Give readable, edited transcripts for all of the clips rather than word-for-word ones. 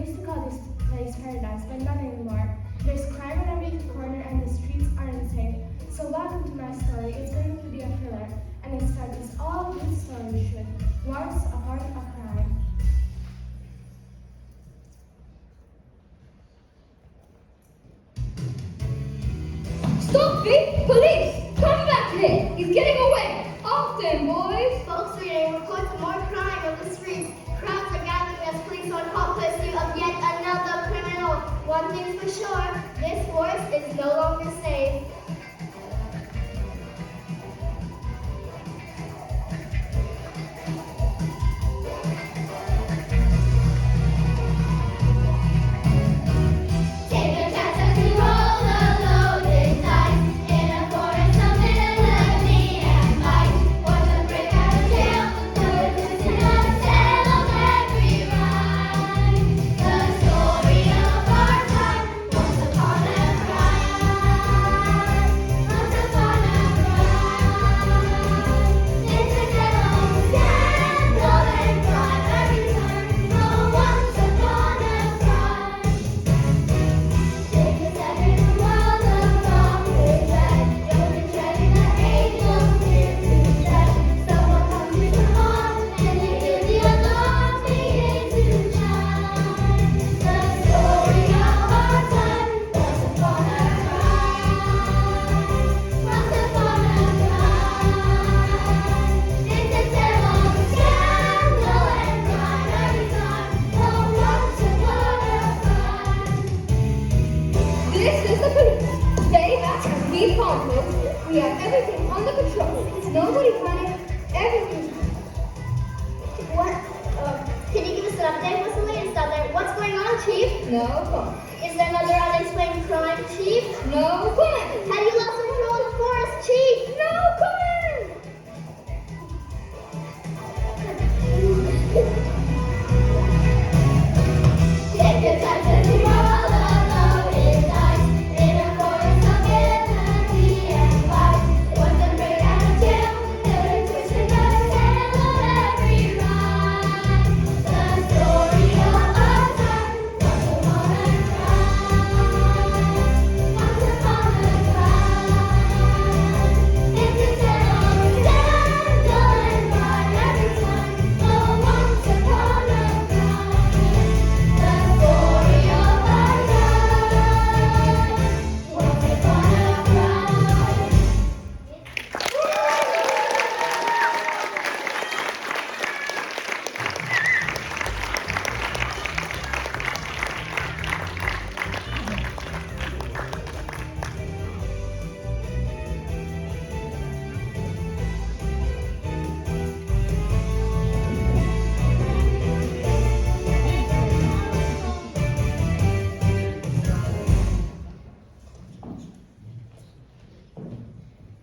used to call this place paradise, but not anymore. There's crime on every corner and the streets are unsafe. So welcome to my story. It's going to be a thriller, and it's fun as all good stories should. Once upon a crime. Stop thief! Police! Come back here! He's getting away! Off them, boys! Folks reading reports of more crime on the streets. Crowds are gathering as police on hot pursuit of yet another criminal. One thing's for sure, this forest is no longer safe. We have everything under control. Nobody panic. Everything. What? Can you give us an update? What's the latest out there? What's going on, Chief? No comment. Is there another unexplained crime, Chief? No comment. Have you lost control of the forest, Chief? No comment. Take your time to be all alone in night, in a forest of energy and light. One can break out of jail, every twist and turn, tale of every rhyme. The story of our time, once upon a crime. Once upon a crime. It's a tale of scandal and crime every time. Oh, once upon a crime. The story of our time, once upon a crime.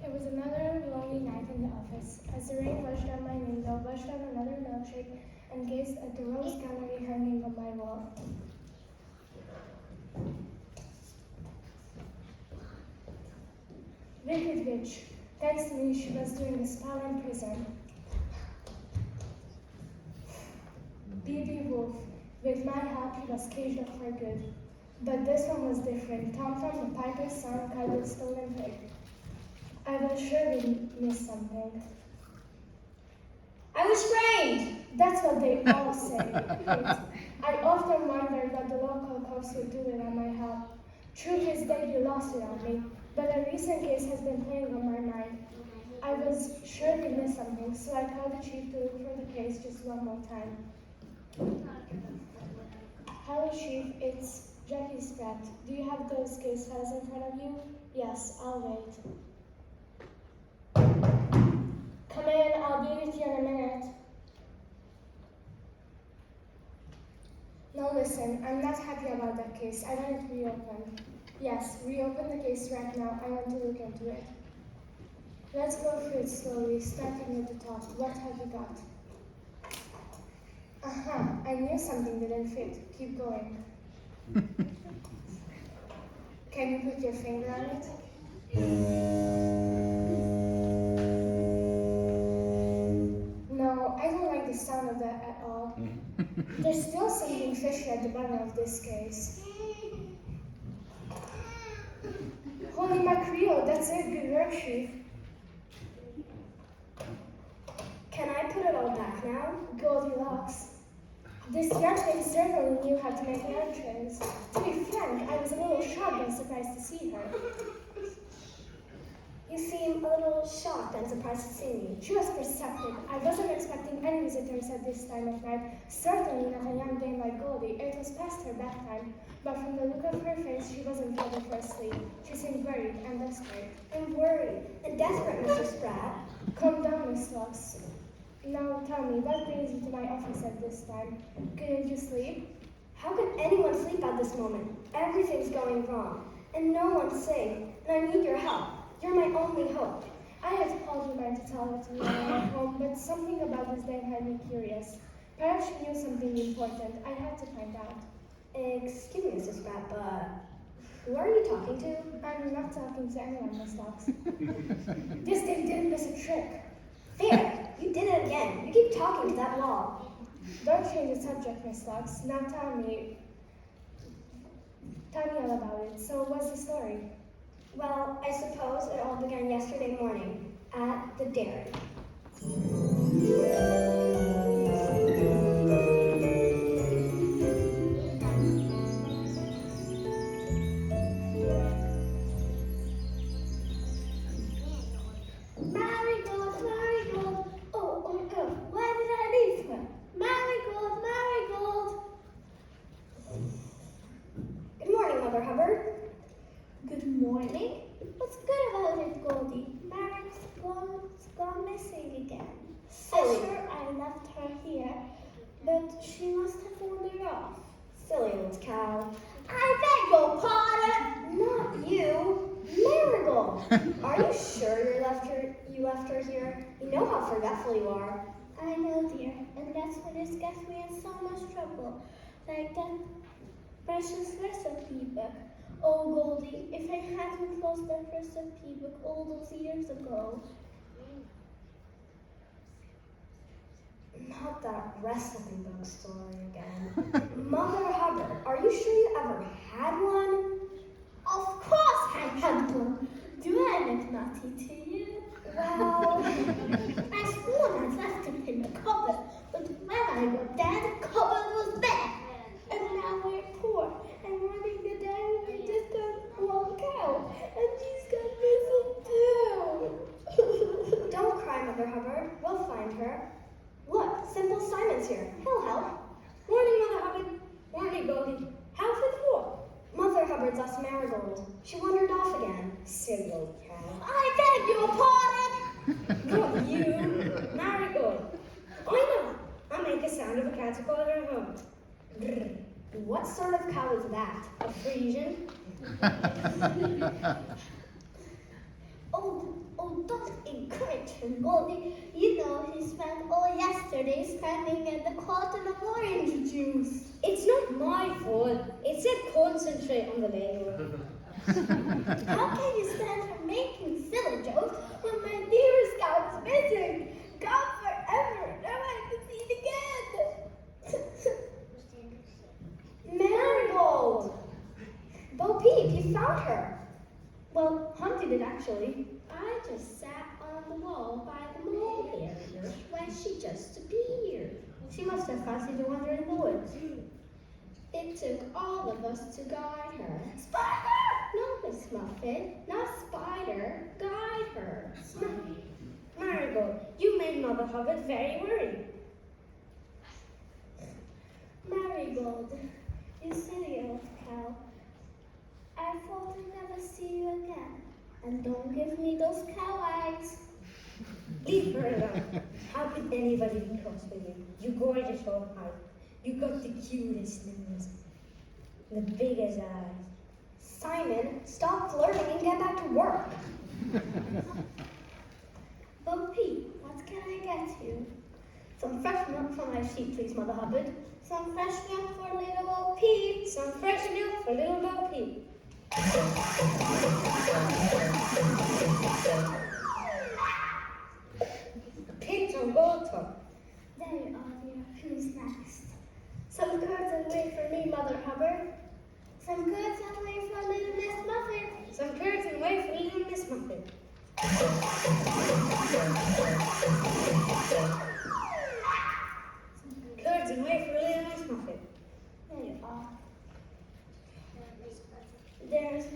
It was another lonely night in the office. As the rain rushed down my window, rushed down another milkshake, and gazed at the rose gallery hanging on my wall. Wicked witch. Thanks to me, she was doing a spell in prison. BB Wolf. With my help, he was caged up for good. But this one was different. Tom from the Piper's son called it stolen pig. I will surely miss something. I was framed. That's what they all say. I often wondered what the local cops would do without my help. Truth is that you lost without me, but a recent case has been playing on my mind. I was sure we missed something, so I called the chief to look for the case just one more time. Hello, Chief. It's Jack Spratt. Do you have those case files in front of you? Yes, I'll wait. Come in, I'll be with you in a minute. No, listen, I'm not happy about that case. I want it reopened. Yes, reopen the case right now. I want to look into it. Let's go through it slowly, starting at the top. What have you got? Aha, I knew something didn't fit. Keep going. Can you put your finger on it? No, I don't like the sound of that at all. There's still something fishy at the bottom of this case. Holy mackerel, that's it, good work, Chief. Can I put it all back now? Goldie Locks. This young lady certainly knew how to make an entrance. To be frank, I was a little shocked and surprised to see her. You seem a little shocked and surprised to see me. She was perceptive. I wasn't expecting any visitors at this time of night. Certainly not a young dame like Goldie. It was past her bedtime. But from the look of her face, she wasn't ready for sleep. She seemed worried and desperate. I'm worried and desperate, Mr. Spratt. Calm down, Miss Locks. Now tell me, what brings you to my office at this time? Couldn't you sleep? How can anyone sleep at this moment? Everything's going wrong, and no one's safe, and I need your help. You're my only hope. I had told you not to tell her to me when I went home, but something about this dame had me curious. Perhaps she knew something important. I had to find out. Excuse me, Mr. Spratt, but who are you talking to? I'm not talking to anyone, Miss Locks. This dame didn't miss a trick. There, you did it again. You keep talking to that wall. Don't change the subject, Miss Locks. Now tell me all about it. So what's the story? Well, I suppose it all began yesterday morning at the dairy. Marigold, Marigold. Oh, where did I leave her? Marigold, Marigold. Good morning, Mother Hubbard. Good morning. What's good about it, Goldie? Marigold's gone missing again. Silly. I'm sure I left her here, but she must have wandered off. Silly old cow. I beg your pardon. Not you, Marigold. Are you sure you left her here? You know how forgetful you are. I know, dear, and that's what has got me in so much trouble. Like that precious recipe book. Oh, Goldie, if I hadn't lost that recipe book all those years ago. Not that recipe book story again. Mother Hubbard, are you sure you ever had one? Of course I had one. Do I look naughty to you? Well, I swore I left it in the cupboard, but when I got there, the cupboard was there. And now we're poor and running the dairy. We just got one cow, and she's gone missing too. don't cry, Mother Hubbard. We'll find her. Look, Simple Simon's here. He'll help. Morning, Mother Hubbard. Morning, Goldie. How's it for? Mother Hubbard's lost Marigold. She wandered off again. Silly old cow. I beg your pardon. Not you, Marigold. I know. I make a sound of a cat calling her home. Grr. What sort of cow is that? A Frisian? Oh, don't encourage him, Goldie. You know he spent all yesterday standing at the carton of orange juice. It's not my fault. It said concentrate on the label. How can you stand here making silly jokes when my dearest cow is missing? Gone forever. Never to see it again. Marigold! Bo Peep, you found her. Well, Hunty did actually. I just sat on the wall by the mulberry bush when she just appeared. She must have fancied to wander in the woods. It took all of us to guide her. Spider! No, Miss Muffin, not Spider. Guide her. Marigold, you made Mother Hubbard very worried. Marigold, you silly old cow. I thought I'd never see you again. And don't give me those cow eyes. Leave her alone. How could anybody be cross with you? You gorgeous old heart. You got the cutest nose. The biggest eyes. Simon, stop flirting and get back to work. Bo Peep, what can I get you? Some fresh milk for my sheep, please, Mother Hubbard. Some fresh milk for little Bo Peep. Some fresh milk for little Bo Peep. Pigs on gold top. There you are, dear. Who's next? Some curds away for me, Mother Hubbard. Some curds away for little Miss Muffin. Some curds and whey for little Miss Muffin. Curds and whey for little Miss Muffin. There you are. There's,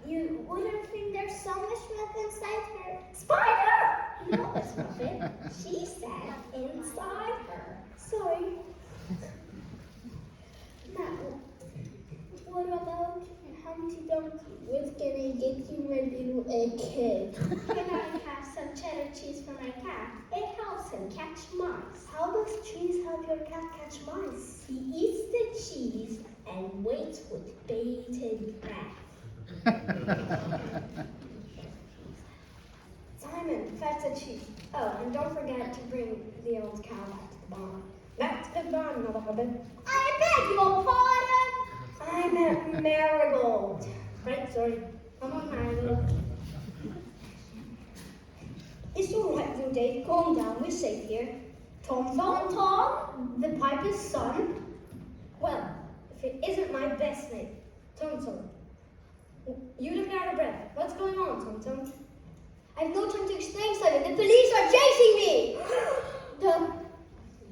you wouldn't think there's so much milk inside her. Spider! No, Miss Muffin. She said inside her. Sorry. Now, what about Humpty Dumpty? What's gonna get you ready to a kid? Can I have some cheddar cheese for my cat? It helps him catch mice. How does cheese help your cat catch mice? He eats the cheese and waits with bated breath. Simon, fetch the cheese. Oh, and don't forget to bring the old cow back to the barn. Back to the barn, Mother Hubbard. I beg your pardon! I meant Marigold. Right, sorry. Come on, Marigold. It's all right, little Dave. Calm down. We're safe here. Tom, the piper's son. Well, if it isn't my best mate, Tom Tom. You look out of breath. What's going on, Tom Tom? I have no time to explain, Simon. The police are chasing me.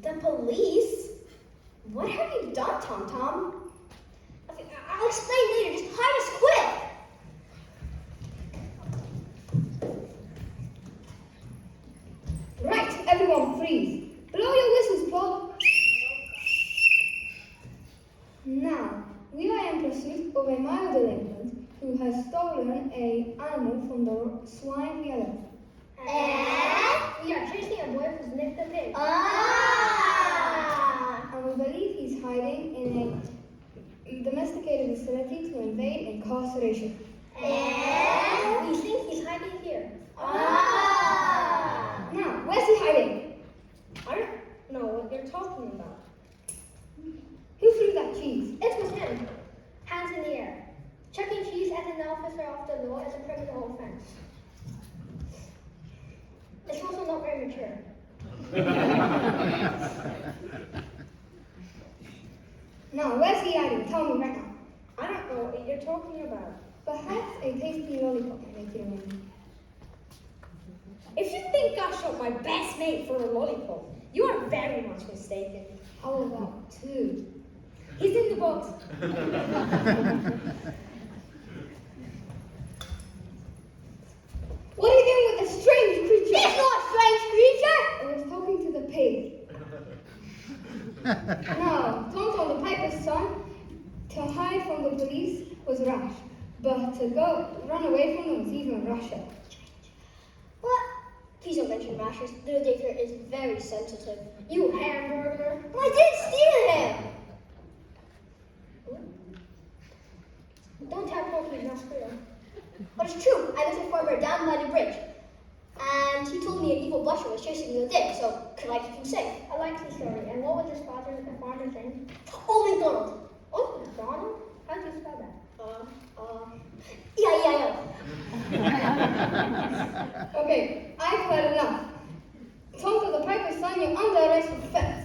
The police? What have you done, Tom Tom? I'll explain later. Just hide us quick. Right, everyone freeze. Blow your whistles, Paul. Now, we are in pursuit of a mild delinquent who has stolen an animal from the swine yellow. And We are chasing a boy who's nicked a pig. And we believe he's hiding in a domesticated facility to evade incarceration. And We think he's hiding here. Ah! Now, where's he hiding? I don't know what you're talking about. Who threw that cheese? It was him. Hands in the air. Chucking cheese at an officer of the law is a criminal offense. It's also not very mature. Now, where's he hiding? Tell me right now. I don't know what you're talking about. Perhaps a tasty lollipop may make you win. If you think I shot my best mate for a lollipop, you are very much mistaken. How about two? He's in the box. What are you doing with a strange creature? He's not a strange creature! I was talking to the pig. Now, Tonton the piper's son, to hide from the police was rash, but to run away from them was even rasher. What? Please don't mention rashers. Little Daycare is very sensitive. You hamburger. I did steal him! Don't tell Porky he's not squeal. But it's true. I met a farmer down by the bridge. And he told me an evil blusher was chasing the day, so could I keep him safe? I like the story. And what was his father's farmer's name? Old McDonald. Oh, McDonald? How do you spell that? E-I-E-I-O. Okay, I've heard enough. Tonton the piper's son, you're under arrest for theft.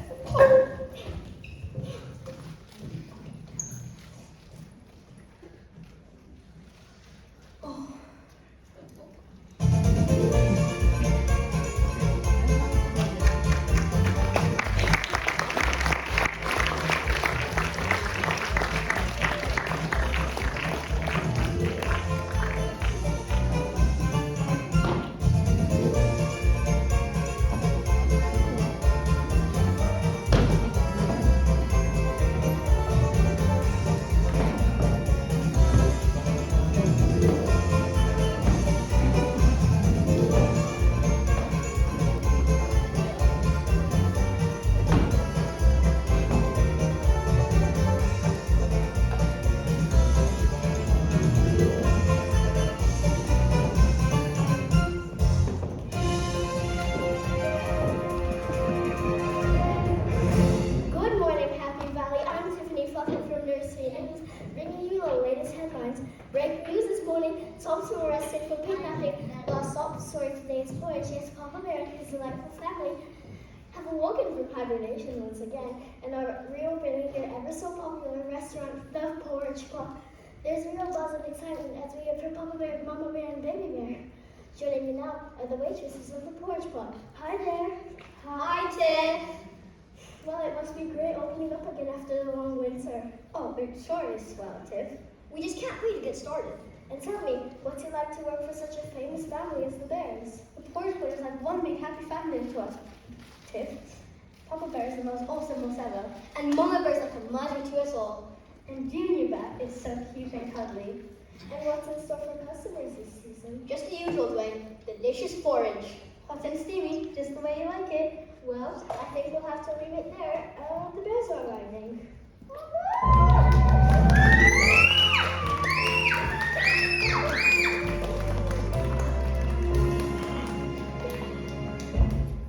Good morning, Happy Valley. I'm Tiffany Fluffy from Nursery News, bringing you the latest headlines. Breaking news this morning: Thompson arrested for kidnapping. Lost top story today is Porridge. Yes, Papa Bear and his delightful family have awoken from hibernation once again and are reopening their ever so popular restaurant, the Porridge Pot. There's real buzz and excitement as we have for Papa Bear, Mama Bear, and Baby Bear. Joining me now are the waitresses of the Porridge Pot. Hi there. Hi, Tiff. Well, it must be great opening up again after the long winter. Oh, it sure is swell, Tiff. We just can't wait to get started. And tell me, what's it like to work for such a famous family as the Bears? The Porridge Pot is like one big happy family to us, Tiff. Papa Bear is the most awesome boss ever, and Mama Bear is like a mother to us all. And Junior Bear is so cute and cuddly. And what's in store for customers this season? Just the usual, Dwayne. Delicious porridge. Hot and steamy, just the way you like it. Well, I think we'll have to leave it there. The Bears are arriving.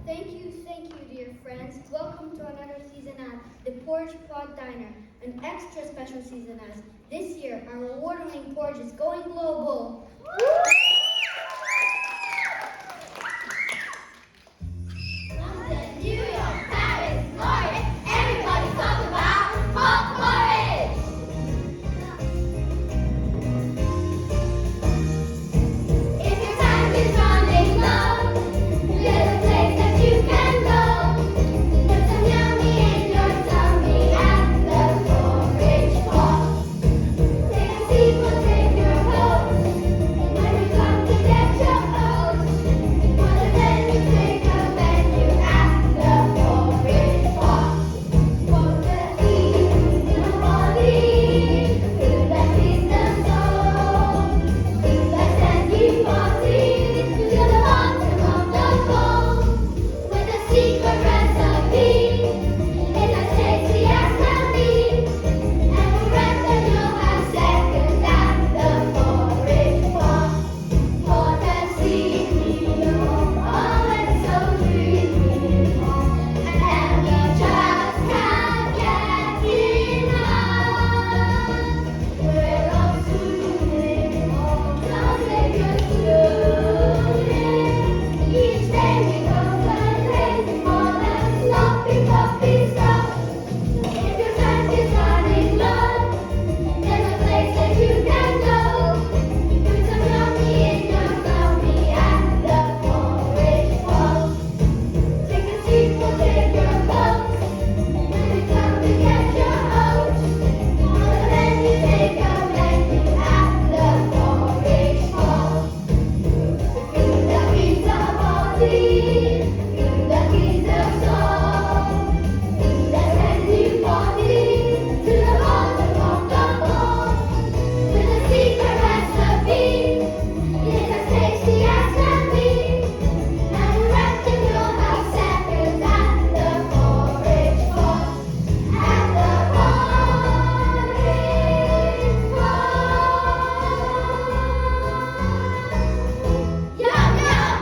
Thank you, dear friends. Welcome to another season at the Porridge Pot Diner, an extra special season as this year our award-winning porridge is going global. London, New York, Paris, Florida, everybody talk about hot porridge! If your time is running low, there's a place that you can go. Put some yummy in your tummy at the porridge pot. Take a seat, we'll take your coat. When you come to get your oats, what a venue, take a venue at the porridge pot. For the heat, nobody, feel like it's the soul. Feel like sending parties to the bottom of the bowl. With a secret recipe, it's as tasty as can be. And we'll know how seconds at the porridge pot. Hot and steamy, always so dreamy, and you just can't get enough. We're all soothing, so take a soothing. Each day we go crazy for that sloppy, puppy stuff. If your tank is running low, there's a place that you can go. Put some yummy in your tummy at the porridge pot. Take a seat, we'll take your coat. When we come to get your oats, well, then you take a venue at the porridge pot. Feel the heat of body, feel the heat of soul. Feel the sending party to the bottom of the bowl. With a secret recipe, it's as tasty as can be. And we reckon you'll have seconds at the porridge pot. At the porridge pot. Yum, yum!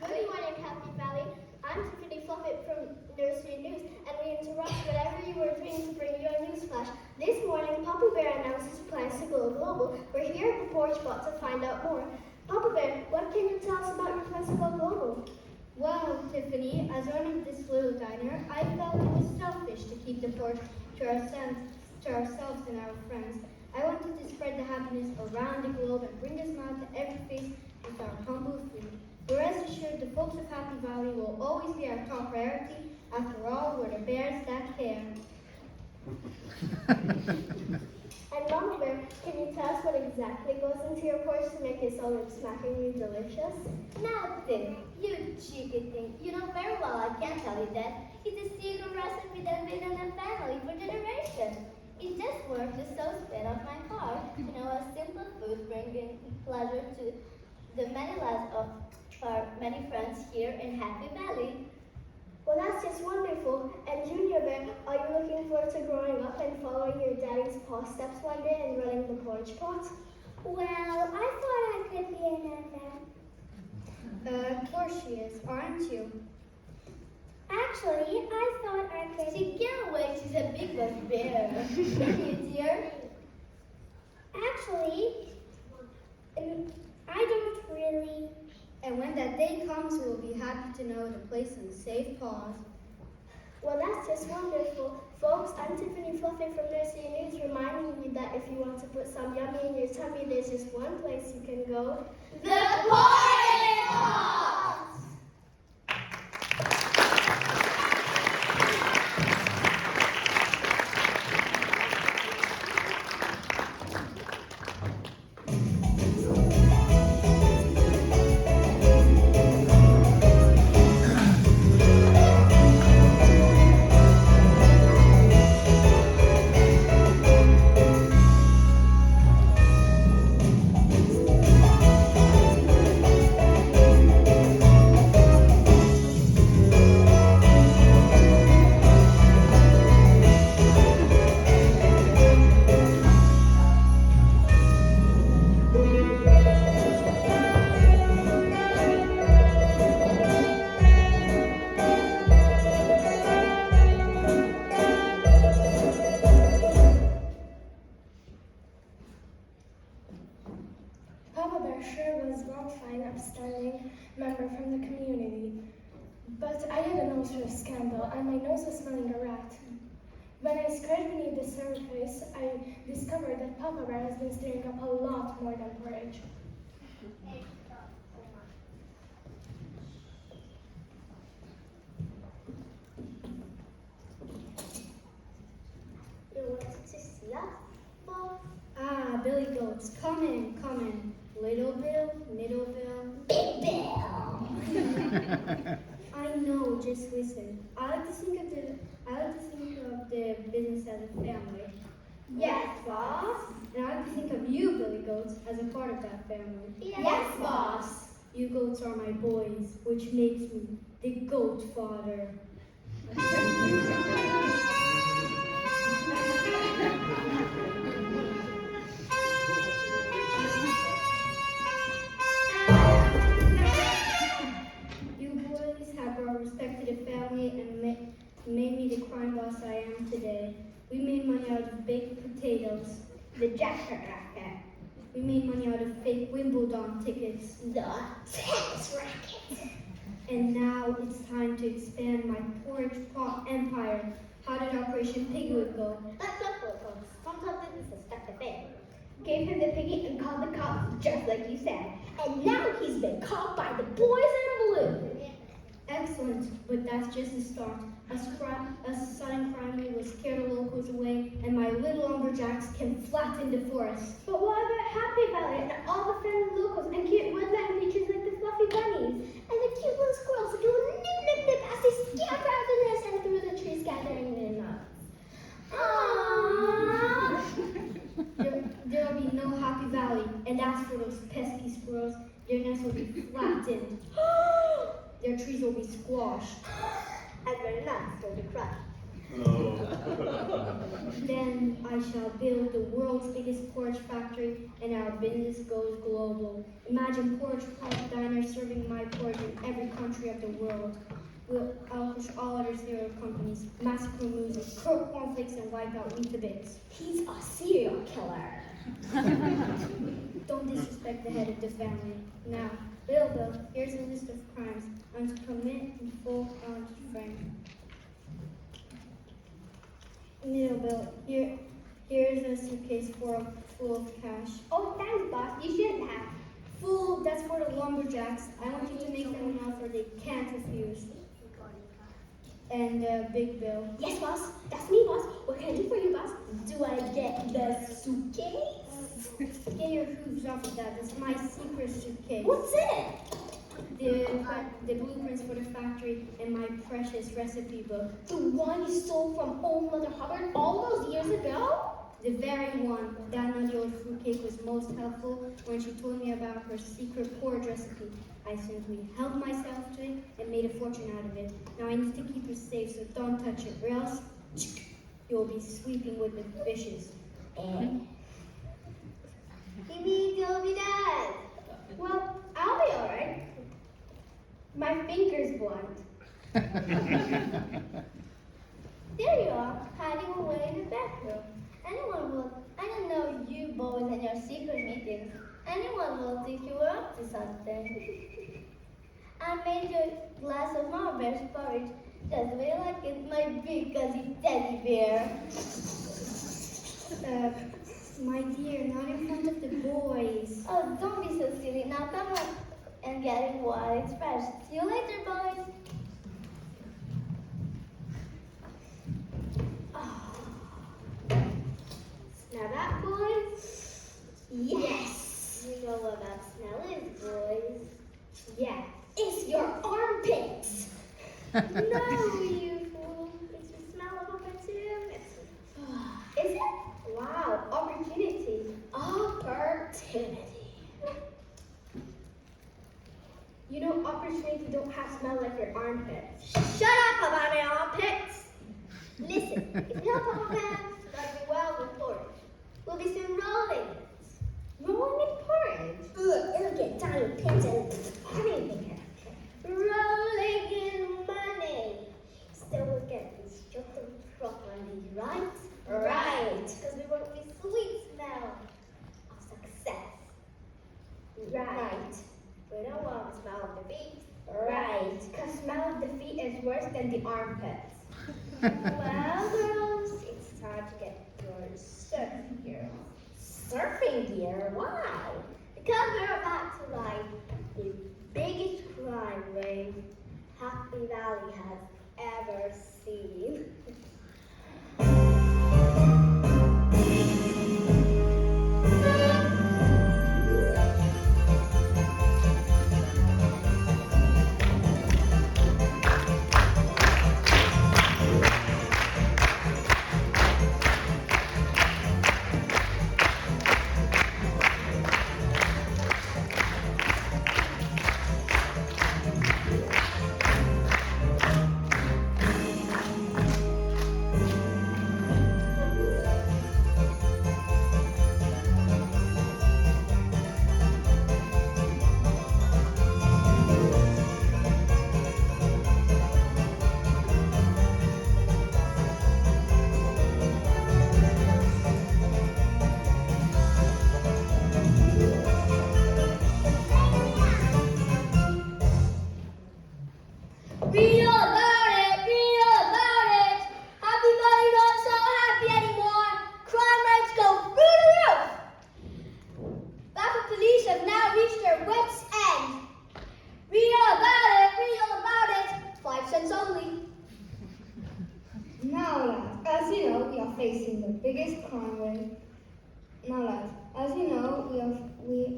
Good morning, Happy Valley. I'm Tiffany Fluffit from Nursery News, and we interrupt whatever you were doing to bring you a news flash. This morning, Papa Bear announces plans to go global. We're here at the Porridge Pot to find out more. Papa Bear, what can you tell us about your plans to go global? Well, Tiffany, as owner of this little diner, I felt it was selfish to keep the porridge to ourselves and our friends. I wanted to spread the happiness around the globe and bring a smile to every face with our humble food. But rest assured, the folks of Happy Valley will always be our top priority. After all, we're the bears that care. And Mama Bear, can you tell us what exactly goes into your porridge to make it so smackingly delicious? Nothing. You cheeky thing. You know very well I can't tell you that. It's a secret recipe that's been in the family for generations. It just works the so spit off my heart. You know, a simple food bringing pleasure to the many lives of our many friends here in Happy Valley. Well, that's just wonderful. And Junior Bear, are you looking forward to growing up and following your daddy's paw steps one day and running the porridge pot? Well, I thought I could be an FM. Of course she is, aren't you? Actually, I thought I could. She can't wait. She's a big buff bear. Thank you, dear. Actually, I don't really. And when that day comes, we'll be happy to know to place in safe paws. Well, that's just wonderful. Folks, I'm Tiffany Fluffy from Nursery News, reminding you that if you want to put some yummy in your tummy, there's just one place you can go. The Porridge! Papa Bear sure was one fine, upstanding member from the community. But I had a nose for a scandal, and my nose was smelling a rat. When I scratched beneath the surface, I discovered that Papa Bear has been stirring up a lot more than porridge. You wanted to see us, Bob? Ah, Billy Goats, come in, come in. Little Bill, Middle Bill. Big Bill! I know, just listen. I like to think of the business as a family. Yes, boss. And I like to think of you, Billy Goats, as a part of that family. Yes, boss. You goats are my boys, which makes me the goat father. You boys have brought respect to the family and made me the crime boss I am today. We made money out of baked potatoes. The jacket racket. We made money out of fake Wimbledon tickets. The tennis racket. And now it's time to expand my porridge pot empire. How did Operation Pigwood go? Sometimes it's a step of it. Gave him the piggy and called the cops, just like you said. And now he's been caught by the boys in blue. Excellent, but that's just the start. A sudden crime will scare the locals away, and my little lumberjacks can flatten the forest. But what about Happy Valley and all the friendly locals and cute woodland creatures like the fluffy bunnies? And the cute little squirrels that go nip nip nip as they scamper out the nest and through the trees gathering their nuts. Aww. There'll be no Happy Valley, and as for those pesky squirrels, their nests will be flattened. Their trees will be squashed. And their nuts will be crushed. Then I shall build the world's biggest porridge factory, and our business goes global. Imagine Porridge Pot Diner serving my porridge in every country of the world. I'll push all other cereal companies, massacre mooses, croak cornflakes, and wipe out Weetabix. He's a serial killer. Don't disrespect the head of the family. Now, Bill, here's a list of crimes I'm to commit in full college frame. Middle Bill, here's a suitcase full of cash. Oh, thanks, boss. You shouldn't have. Fool, that's for the lumberjacks. I want you to make them an offer they can't refuse. And Big Bill. Yes, boss. That's me, boss. What can I do for you, boss? Do I get the suitcase? Get your hooves off of that. That's my secret suitcase. What's in it? The blueprints for the factory and my precious recipe book. The one you stole from old Mother Hubbard all those years ago? The very one. That nutty old fruitcake was most helpful when she told me about her secret porridge recipe. I simply held myself to it and made a fortune out of it. Now I need to keep it safe, so don't touch it, or else you'll be sweeping with the fishes. You mean you'll be dead? Well, I'll be alright. My finger's blunt. There you are, hiding away in the bedroom. I don't know you boys and your secret meetings. Anyone will think you were up to something. I made you a glass of Mulberry's porridge just the way you like it, my big fuzzy teddy bear. My dear, not in front of the boys. Oh, don't be so silly. Now come on and get it while it's fresh. See you later, boys. Smell that, boys? Yes! You know what that smell is, boys. Yeah, it's your armpits! No, you fool. It's the smell of opportunity. Is it? Wow, opportunity. Opportunity. You know, opportunity don't have smell like your armpits. Shut up about my armpits! Listen, if you help our hands, that'll be well with porridge. We'll be soon rolling it. Rolling in porridge? It'll get down your pants and everything. Rolling in money. Still we'll get instructed properly, right? Right. Because we want the sweet smell of success. Right. We don't want the smell of defeat. Right. Because smell of defeat is worse than the armpits. Well, girls, it's time to get your surfing gear on. Surfing gear? Why? Because we're about to ride the biggest crime wave Happy Valley has ever seen.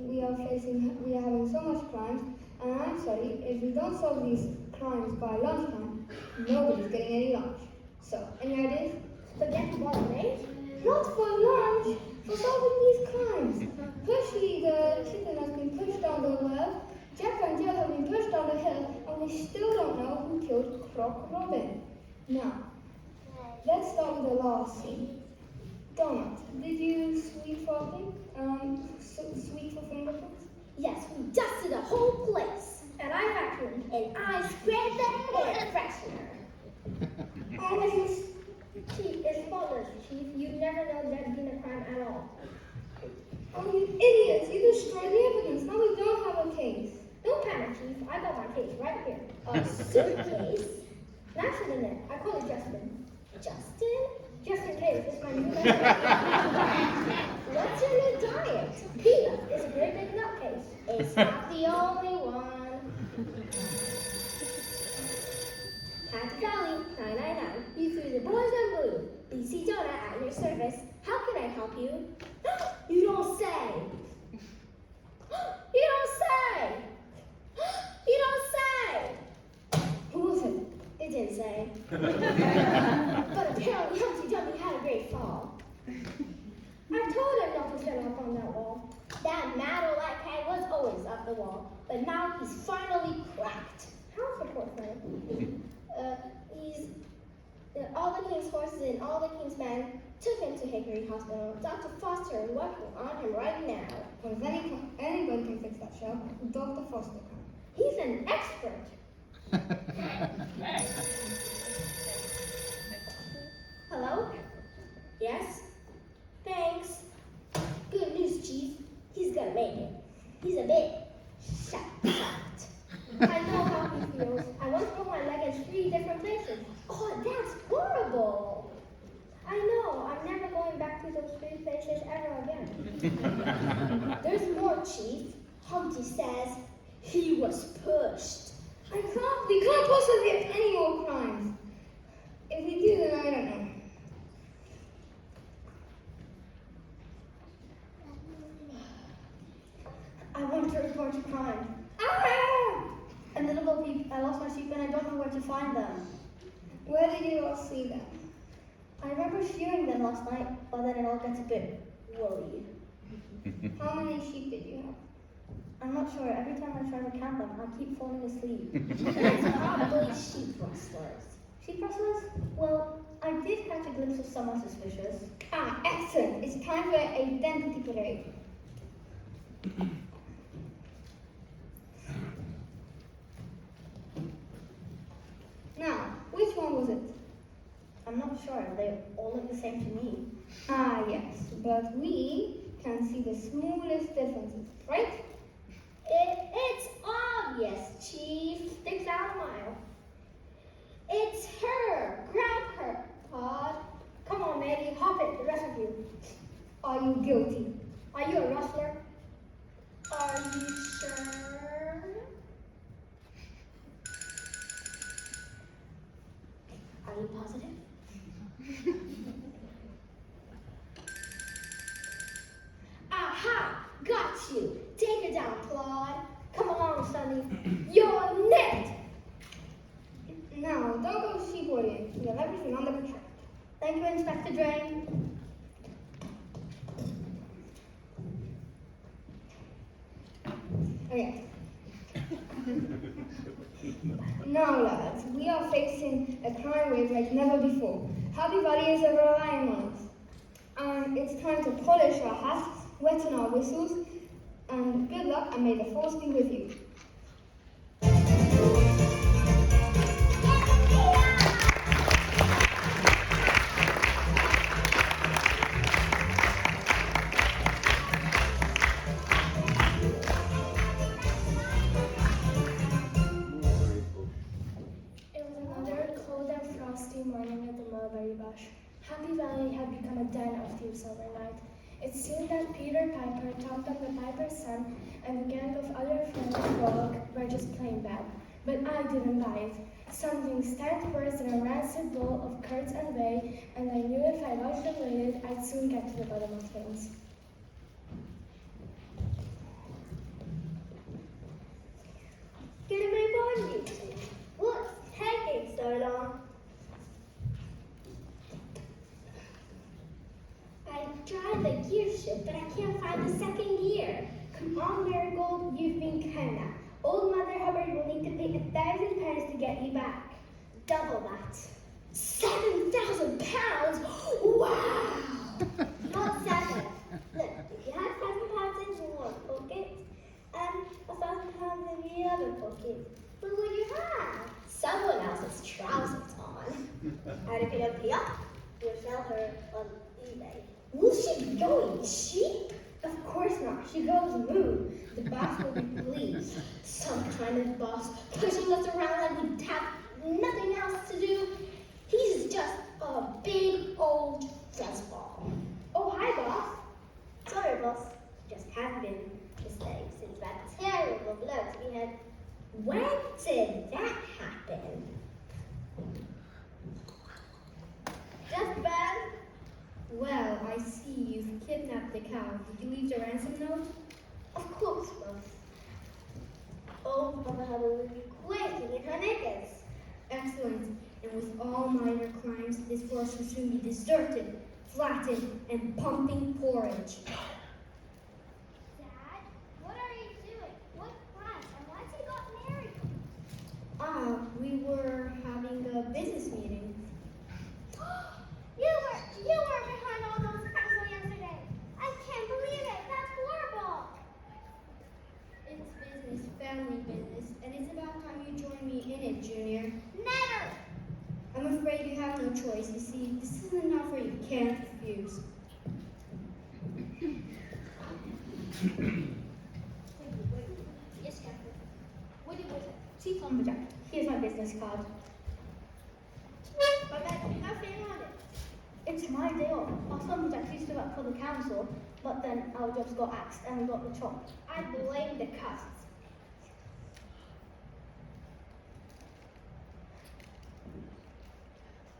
We are having so much crimes, and I'm sorry, if we don't solve these crimes by lunchtime, nobody's getting any lunch. So, any ideas? Spaghetti bolognese? Not for lunch, for solving these crimes. Pushy, the kitten has been pushed down the well, Jack and Jill have been pushed down the hill, and we still don't know who killed Croc Robin. Now, let's start with the last scene. Donut, did you sweep for sweep for fingerprints? Yes, we dusted the whole place. And I vacuumed. And I sprayed the air freshener. Oh, Chief, it's faultless, Chief. You'd never know there'd been a crime at all. Oh, you idiots! You destroyed the evidence. Now we don't have a case. Don't panic, Chief. I got my case right here. A suitcase? That's in it. I call it Justin. Justin? Just in case, it's my new name. What's your new diet? Peanut is a great big nutcase. It's not the only one. Happy Valley 999. You threw the boys in blue. BC Donut at your service. How can I help you? You don't say. You don't say. You don't say. Who was it? It didn't say. But apparently Humpty Dumpty had a great fall. I told him not to stand up on that wall. That Madeline cat was always up the wall, but now he's finally cracked. How's the poor thing? He's all the king's horses and all the king's men took him to Hickory Hospital. Dr. Foster is working on him right now. Well, if anybody can fix that shell, Dr. Foster can. He's an expert. Hello? Yes? Thanks. Good news, Chief. He's gonna make it. He's a bit shocked. I know how he feels. I once broke my leg in 3 different places. Oh, that's horrible. I know. I'm never going back to those 3 places ever again. There's more, Chief. Humpty says he was pushed. We can't possibly have any more crimes. If we do, then I don't know. I want to report a crime. Ah! A little bo peep. I lost my sheep and I don't know where to find them. Where did you all see them? I remember shearing them last night, but then it all gets a bit woolly. How many sheep did you have? I'm not sure. Every time I try to count them, I keep falling asleep. It's probably sheep rustlers. Sheep rustlers? Well, I did catch a glimpse of someone suspicious. Ah, excellent. It's time for identity parade. Now, which one was it? I'm not sure. They all look the same to me. Ah, yes, but we can see the smallest differences, right? It's obvious, Chief. Sticks out a mile. It's her. Grab her, Pod. Come on, Maggie. Hop it, the rest of you. Are you guilty? Are you a rustler? Are you sure? Are you positive? Aha! Got you! Take her down, Claude. Come along, Sonny. You're nicked! Now, don't go sheepwarding. We have everything under control. Thank you, Inspector Drain. Okay. Now, lads, we are facing a crime wave like never before. Happy Valley is relying on us. And it's time to polish our hats, wet on our whistles, and good luck and may the force be with you. It was another cold and frosty morning at the mulberry bush. Happy Valley had become a den of thieves overnight. It seemed that Peter Piper, Tom Thumb the Piper's son, and a gang of other friends of Prologue were just plain bad. But I didn't buy it. Something stank worse than a rancid bowl of curds and whey, and I knew if I watched and waited, I'd soon get to the bottom of things. Get my body. What's taking so long? I tried the gear shift, but I can't find the second gear. Come on, Marigold, you've been kinda. Old Mother Hubbard will need to pay £1,000 to get you back. Double that. 7,000 pounds? Wow! Not 7. Look, if you have 7 pounds in one pocket and 1,000 pounds in the other pocket, what will you have? Someone else's trousers on. And if you don't pay up, you'll sell her on eBay. Will she be going cheap? Of course not. She goes moo. The boss will be pleased. Some kind of boss pushing us around like we have nothing else to do. He's just a big old dress ball. Oh, hi, boss. Sorry, boss. Just have been mistake since that terrible blow to the head. When did that happen? Just bad. Well, I see you've kidnapped the cow. Did you leave the ransom note? Of course, boss. Old Mother Hubbard will be quaking in her knickers. Excellent. And with all minor crimes, this force will soon be deserted, flattened, and pumping porridge. Dad, what are you doing? What class? And why's he got married? We were having a business meeting. You were behind all those crimes yesterday. I can't believe it. That's horrible. It's business, family business, and it's about time you join me in it, this card. But how fair on it? It's my day off. Our lumberjacks used to work for the council, but then our jobs got axed and we got the chop. I blame the costs.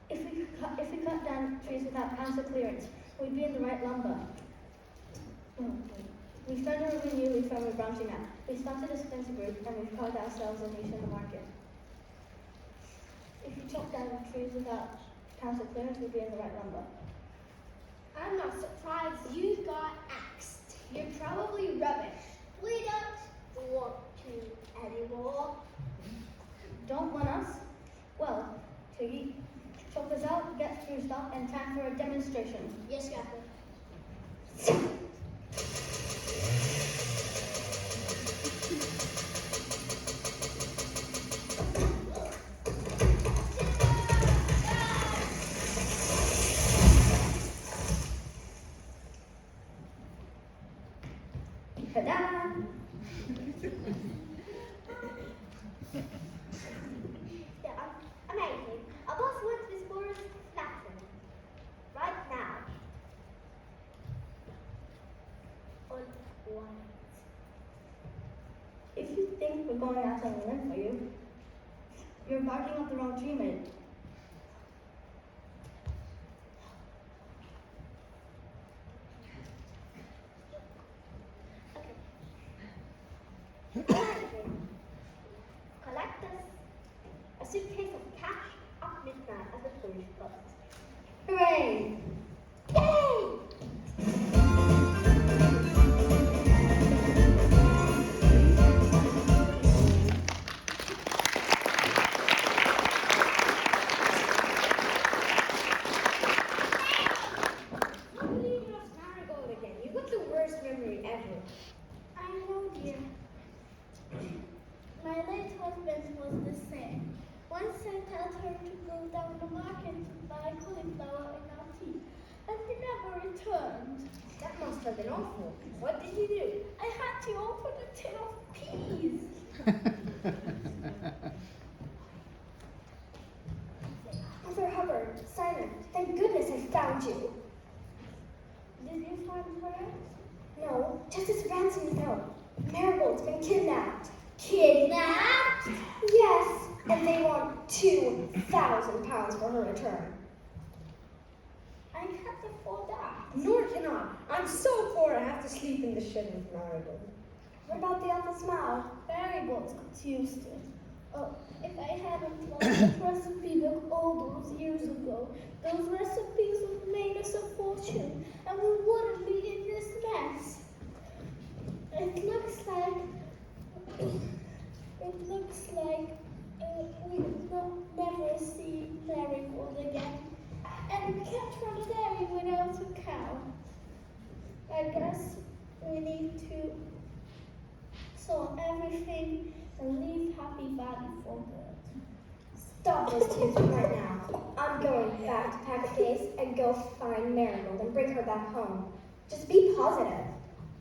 If we cut down trees without council clearance, we'd be in the right lumber. We started a renew, we found we're branching out. We started a splinter group and we've carved ourselves a niche in the market. If you chop down trees without council clearance, we'd be in the right lumber. I'm not surprised you got axed. You're probably rubbish. We don't want to anymore. Don't want us? Well, Tiggy, chop us out, get spruced up, and time for a demonstration. Yes, Captain. Ta-da! Yeah, amazing. Our boss wants this forest flattened. Right now. On one. If you think we're going out on a limb for you, you're barking up the wrong tree, mate. Collect us a suitcase of cash at midnight at the Porridge cost. Hooray! Yay! I believe you lost Marigold again. You've got the worst memory ever. I know, dear. My late husband was the same. Once I told her to go down the market to buy cauliflower and our tea, and he never returned. That must have been awful. What did you do? I had to open a tin of peas. Mother Hubbard, Simon, thank goodness I found you. Did you find her? No, just this ransom note. Marigold's been kidnapped. Kidnapped? Yes, and they want £2,000 for her return. I can't afford that. Nor can I. I'm so poor I have to sleep in the shed with Marigold. What about the awful smile? Marigold got used to it. Oh, if I hadn't lost that recipe book all those years ago, those recipes would have made us a fortune, and we wouldn't be in this mess. It looks like we will never see Marigold again, and we can't run a dairy without a cow. I guess we need to sell everything and leave Happy Valley for good. Stop those tears right now. I'm going back to pack a case and go find Marigold and bring her back home. Just be positive.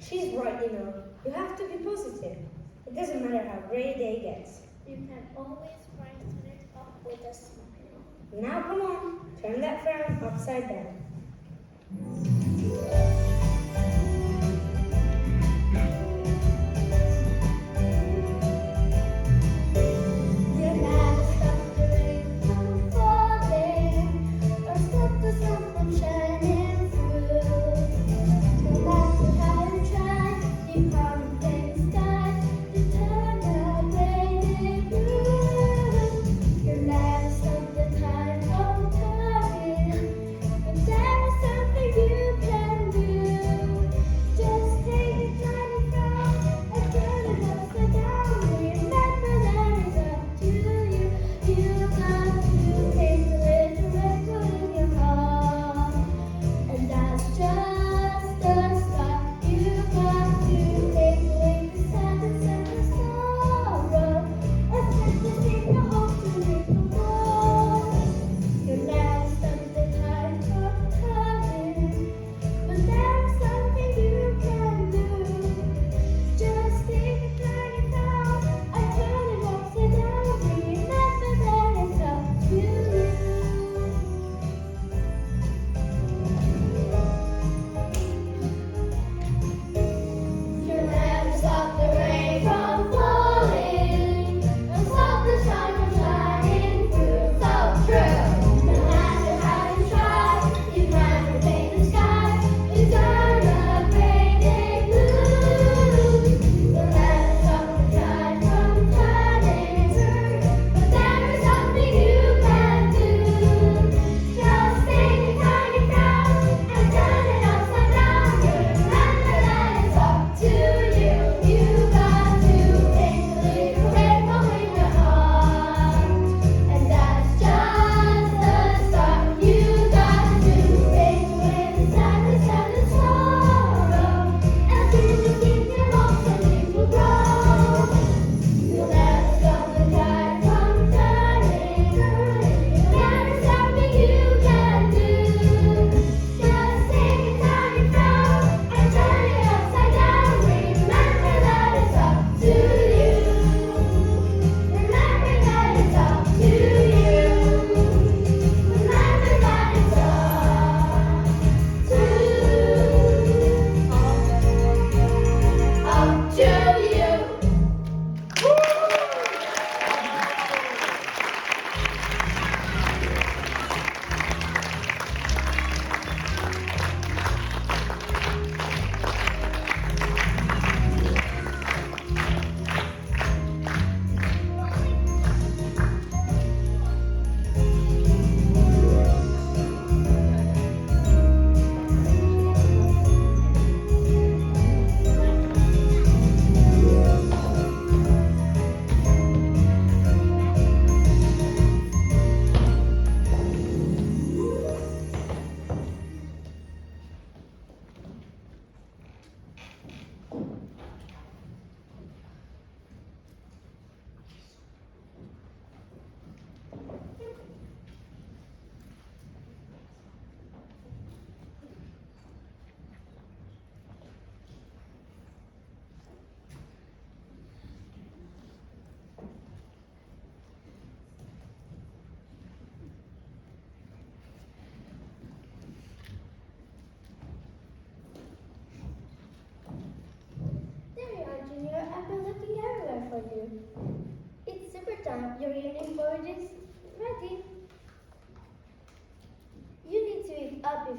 She's right, you know. You have to be positive. It doesn't matter how great a day gets. You can always brighten it up with a smile. Now come on, turn that frown upside down. You never stop the rain from falling, or stop the sun from shining through. No matter how you try, you can't take the sky to turn away blue. You never stop the tide from turning, but there is something you can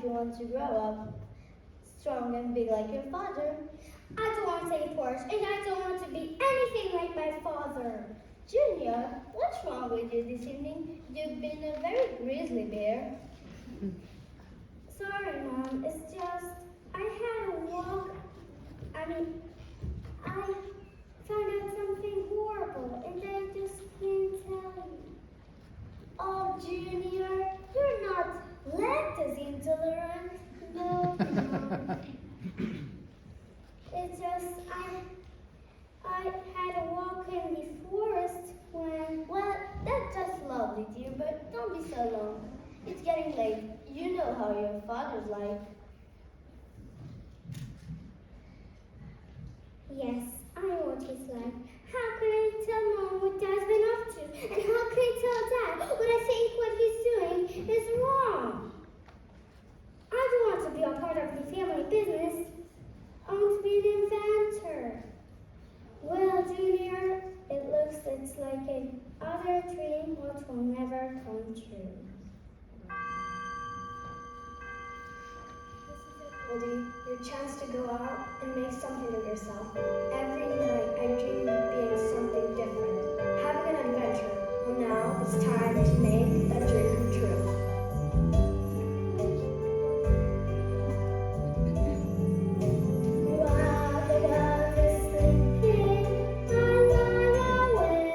if you want to grow up strong and big like your father. I don't want to say Porridge, and I don't want to be anything like my father. Junior, what's wrong with you this evening? You've been a very grizzly bear. Sorry, Mom. It's just I had a walk. I found out something horrible, and I just can't tell you. Oh, Junior, you're not lactose intolerant. No, Mom. It's just I had a walk in the forest when. Well, that's just lovely, dear, but don't be so long. It's getting late. You know how your father's like. Yes, I know what he's like. How can I tell Mom what Dad's been up to? And how can I tell Dad what I think what he's doing is wrong? I don't want to be a part of the family business. I want to be an inventor. Well, Junior, it looks it's like another dream which will never come true. Goldie, your chance to go out and make something of yourself. Every night I dream of being something different, having an adventure. Well, now it's time to make that dream come true. While the dog is sleeping, I lie awake,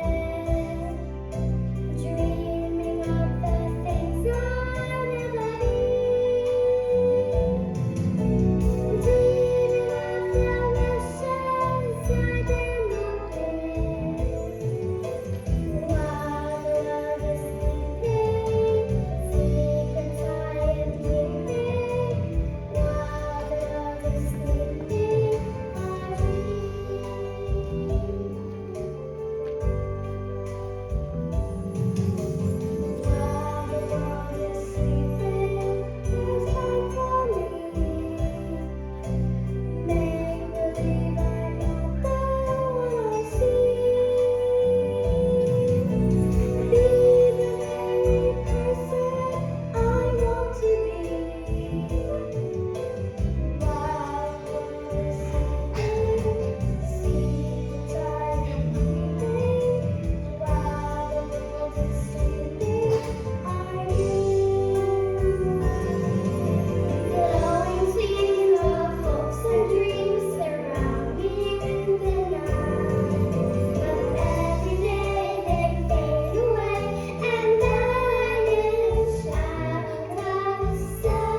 dreaming of the things I never did. Dreaming of the wishes I did not live. While the dog is sleeping, secrets I am keeping. While the dog is sleeping, I dream. While the dog is sleeping, there's time for me. Make believe I'm not the one I see. Be the very person I want to be. While the dog is sleeping, secrets I am keeping. While the dog is sleeping, I dream. Glowing scenes of hopes and dreams surround me in the night. But every day they fade away, and I in shadows sigh.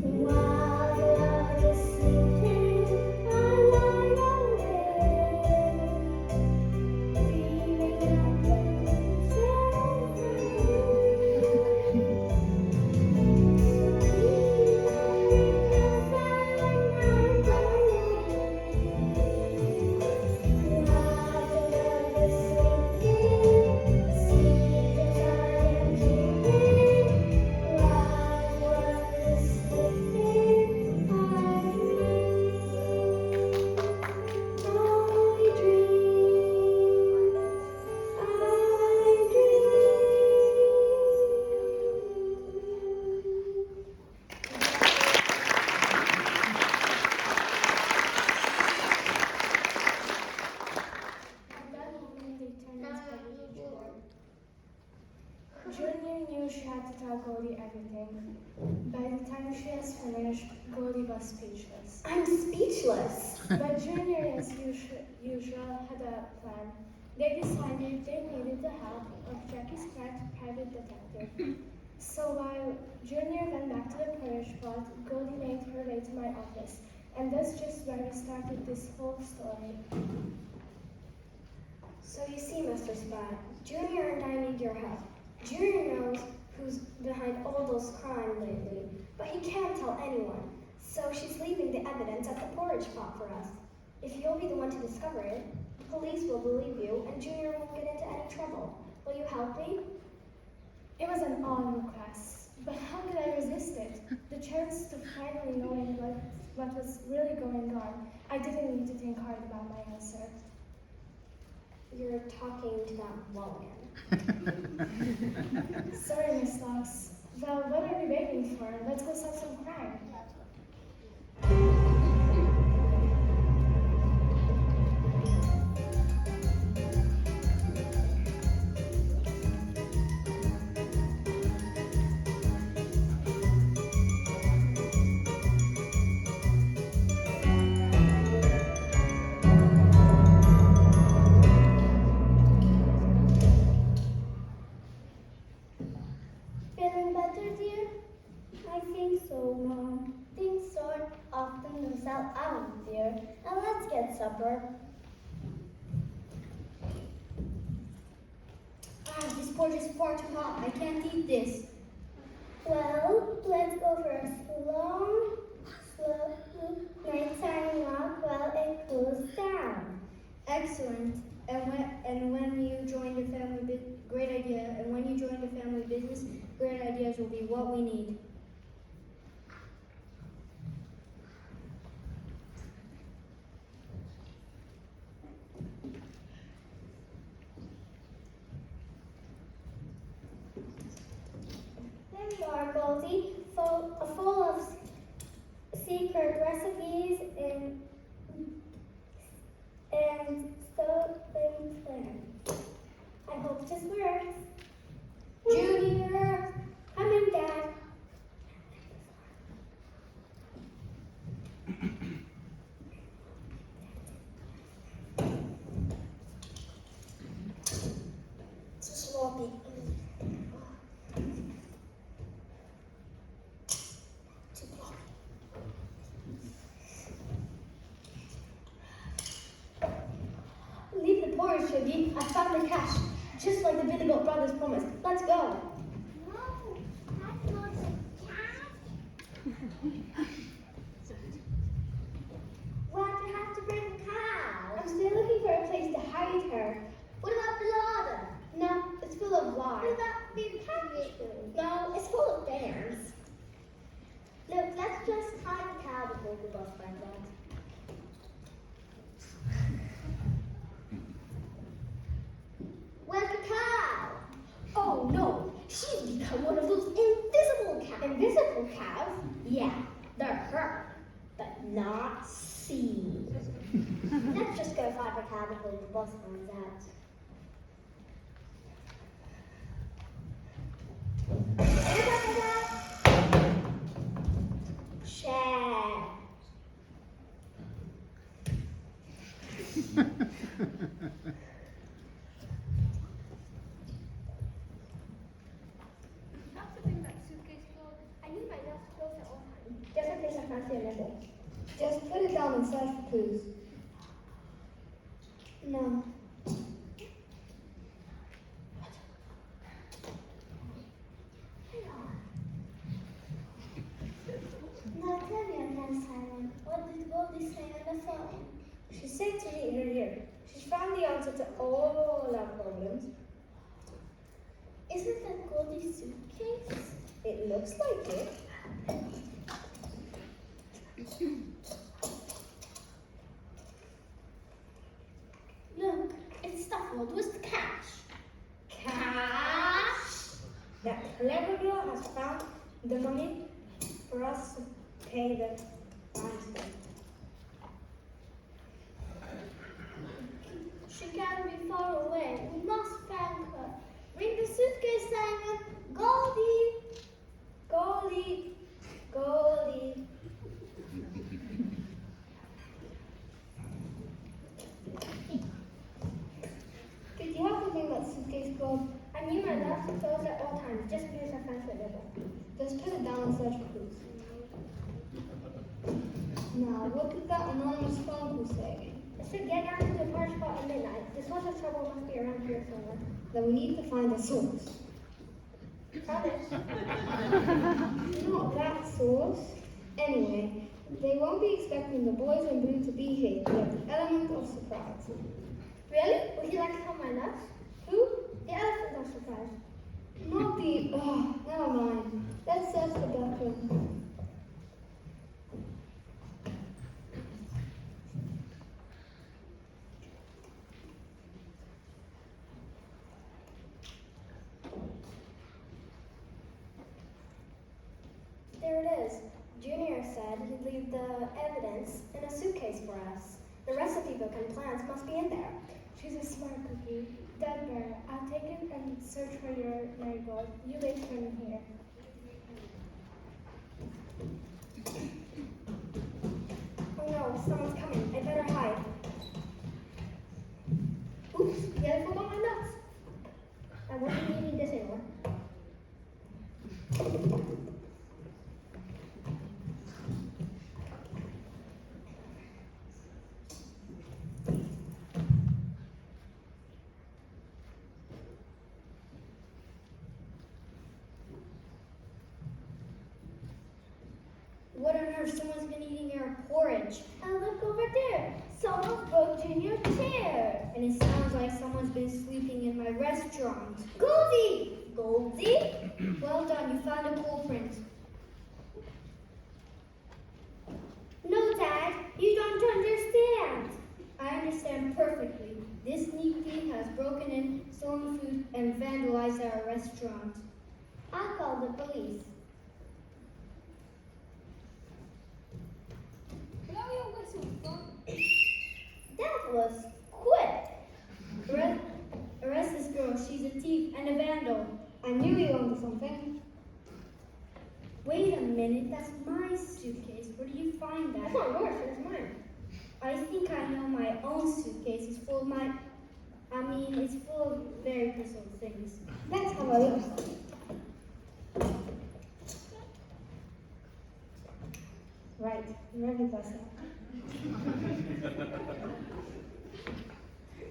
While the dog is sleeping, I lie awake, dreaming of the things And then they turned his baby to Junior. Junior knew she had to tell Goldie everything. By the time she has finished, Goldie was speechless. I'm speechless. But Junior, as usual, had a plan. They decided they needed the help of Jackie Spratt, Private Detective. So while Junior went back to the porridge pot, Goldie made her way to my office. And that's just where we started this whole story. So you see, Mr. Spratt, Junior and I need your help. Junior knows who's behind all those crimes lately, but he can't tell anyone. So she's leaving the evidence at the porridge pot for us. If you'll be the one to discover it, the police will believe you and Junior won't get into any trouble. Will you help me? It was an odd request, but how could I resist it? The chance to finally knowing what was really going on. I didn't need to think hard about my answer. You're talking to that mulligan. Sorry, Miss Locks. Well, what are we waiting for? Let's go solve some crime. Feeling better, dear? I think so, Mom. Things sort often themselves out, dear. Now let's get supper. This porridge is far too hot. I can't eat this. Well, let's go for a slow nighttime walk while it cools down. Excellent. And when you join the family, great idea. And when you join the family business, great ideas will be what we need. There you are, Goldie, full of secret recipes and stolen plans. I hope this works. Junior! Coming, Dad. Sloppy. Too floppy. Leave the porridge, Shuggy. I found the cash. Just like the Vinegold brothers promised. Let's go. No, that's not the cat. Why'd you have to bring the cow? I'm still looking for a place to hide her. What about the larder? No, it's full of What lies. about the cabbage? No, it's full of bears. Look, let's just tie the cow before the bus finds out. Where's the cow? Oh no, she's become one of those invisible cows. Invisible cows? Yeah, they're her, but not seen. Let's just go find the cow before the bus finds out. Share. I need my left clothes at all times. Just in case I fancy a nibble. Just put it down and search for clues. No. Now tell me again, Simon, what did Goldie say on the phone? She said to meet her here. She's found the answer to all our problems. Isn't that Goldie's suitcase? It looks like it. Look, it's stuffed with the cash. Cash! That clever girl has found the money for us to pay the fines. She can't be far away. We must find her. Bring the suitcase, Simon. Goldie! Goldie! Goldie! Did you happen to think that suitcase called? I need my left clothes at all times, just in case I fancy a nibble. Just put it down and search for clues. Now, what did that anonymous phone call say? It should get down to the park spot at midnight. The source of trouble must be around here somewhere. Then we need to find the source. Promise. Not that source. Anyway, they won't be expecting the boys in blue to be here to get the element of surprise. Really? Would you like to tell my nuts? Who? The elephant of surprise. Not the. Oh, never mind. Let's search the bathroom. Here it is. Junior said he'd leave the evidence in a suitcase for us. The recipe book and plans must be in there. She's a smart cookie. Dad Bear, I'll take it and search for your marigold. You wait for me here. Oh no, someone's coming. I better hide. Oops, nearly forgot my nuts. I won't be needing this anymore. What on earth? Someone's been eating our porridge. And look over there. Someone broke Junior's chair. And it sounds like someone's been sleeping in my restaurant. Goldie! Goldie? Well done, you found a culprit. No, Dad, you don't understand. I understand perfectly. This sneak thief has broken in, stolen food, and vandalized our restaurant. I'll call the police. That was quick. Arrest this girl. She's a thief and a vandal. I knew you wanted something. Wait a minute, that's my suitcase. Where do you find that? That's not yours, it's mine. I think I know my own suitcase. It's full of it's full of very personal things. Let's have a look. Right, very pleasant.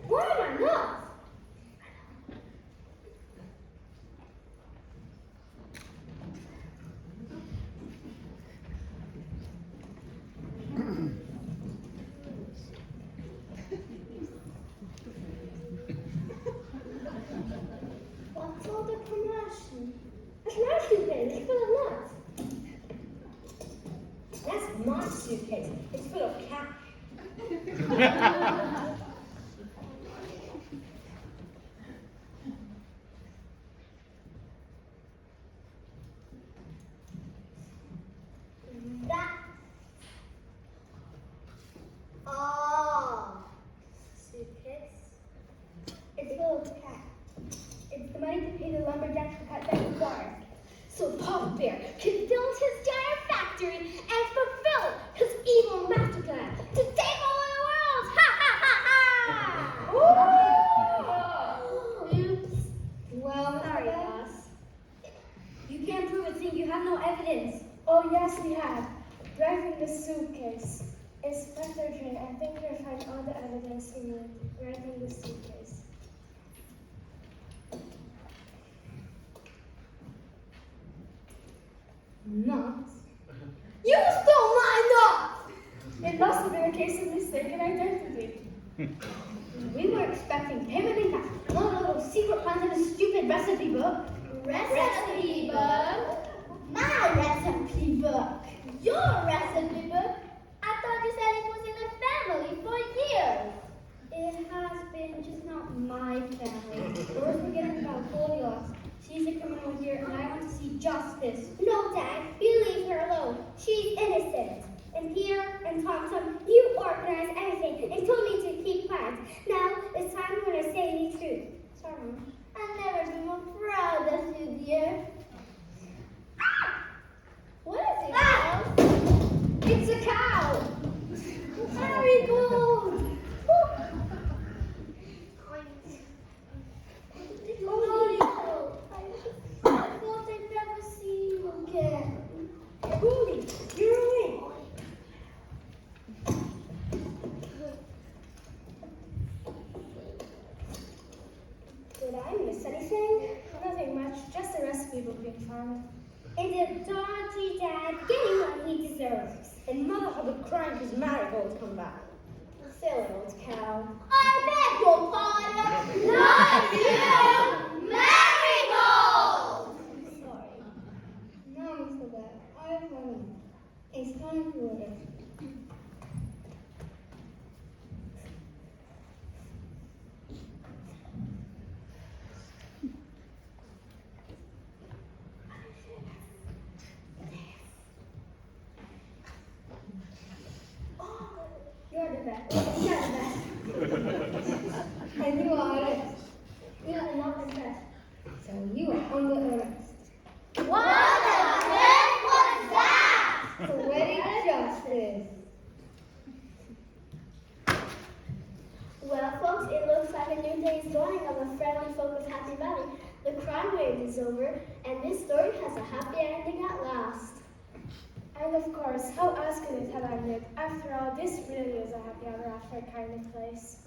What am I not? What's all the commotion? That's my suitcase, it's full of nuts. That's my suitcase. It's full of cash. That. Oh. Suitcase. It's full of cash. It's the money to pay the lumberjacks to cut down the forest. So Papa Bear can build his giant factory and fulfill his evil master plan to take over the world! Ha ha ha ha! Oops. Well, Sorry, boss. You can't prove a thing. You have no evidence. Oh, yes, we have. Right in the suitcase. Inspector Jane, I think you'll find all the evidence you need right in the suitcase. Nuts? You stole my nuts! It must have been a case of mistaken identity. We were expecting payment in cash, not a little secret plans in a stupid recipe book. Recipe book? My recipe book? Your recipe book? I thought you said it was in the family for years. It has been, just not my family. We're forgetting about Goldie Locks. She's a criminal here, and I want to see justice. No, Dad, you leave her alone. She's innocent. And Peter and Thompson, you organized everything and told me to keep quiet. Now it's time when I say the truth. Sorry, Mom. I've never been more proud of you, dear. Ah! What is it, Ah! It's a cow! Marigold! I thought I'd never see you again. Goldie, you're awake. Did I miss anything? Nothing much, just a recipe book being found. And a dodgy dad getting what he deserves. And Ma Hubbard crying because Marigold come back. Silly old cow. I beg your pardon! Not you! Marigold! Sorry. Now, Mr. Bear, I have one. It's time to order. bed. Get in bed. And you are arrested. Yeah, I'm not in bed. So you are under arrest. What the heck was that? Poetic justice. Well, folks, it looks like a new day is dawning on the friendly folk of Happy Valley. The crime wave is over, and this story has a happy ending at last. And of course, how else could it have ended? After all, this really is a happy ever after kind of place.